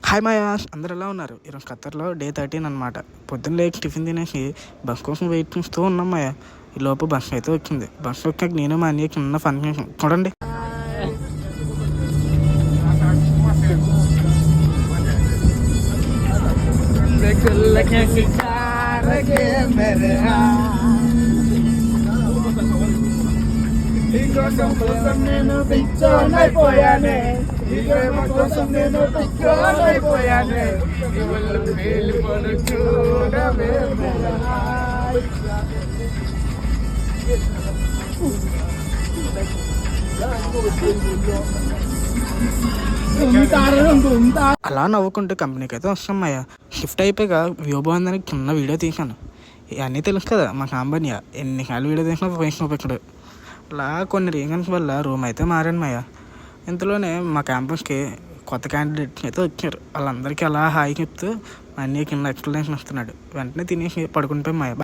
Hi maya's, అందరు ఎలా ఉన్నారు? ఈరోజు ఖత్తర్లో డే 13 అనమాట. పొద్దున్న లేచి టిఫిన్ తినేసి బస్ కోసం వెయిట్ చేస్తూ ఉన్నాం మాయా. ఈ లోపు బస్ అయితే వచ్చింది. బస్ వచ్చాక నేను మా అన్నయ్య చిన్న ఫన్ చేసాం చూడండి. నేను పిచ్చోనైపోయానే, కోసం నేను పిచ్చోనైపోయానే, చూడవే అలా నవ్వుకుంటూ కంపెనీకి అయితే వస్తాం అయ్యా. షిఫ్ట్ అయిపోయాక వ్యూ బాగుందని చిన్న వీడియో తీసాను. ఇవన్నీ తెలుసు కదా మా కంపెనీ, ఎన్నిసార్లు వీడియో తీసినా వేసిన ఇక్కడ. అలా కొన్ని రీజన్స్ వల్ల రూమ్ అయితే మారాను మాయా. ఇంతలోనే మా క్యాంపస్కి కొత్త క్యాండిడేట్స్ అయితే వచ్చారు. వాళ్ళందరికీ అలా హాయ్ చెప్తూ మా అన్నయ్య కింద ఎక్స్ప్లెనేషన్ ఇస్తున్నాడు. వెంటనే తినేసి పడుకుంటే మాయా.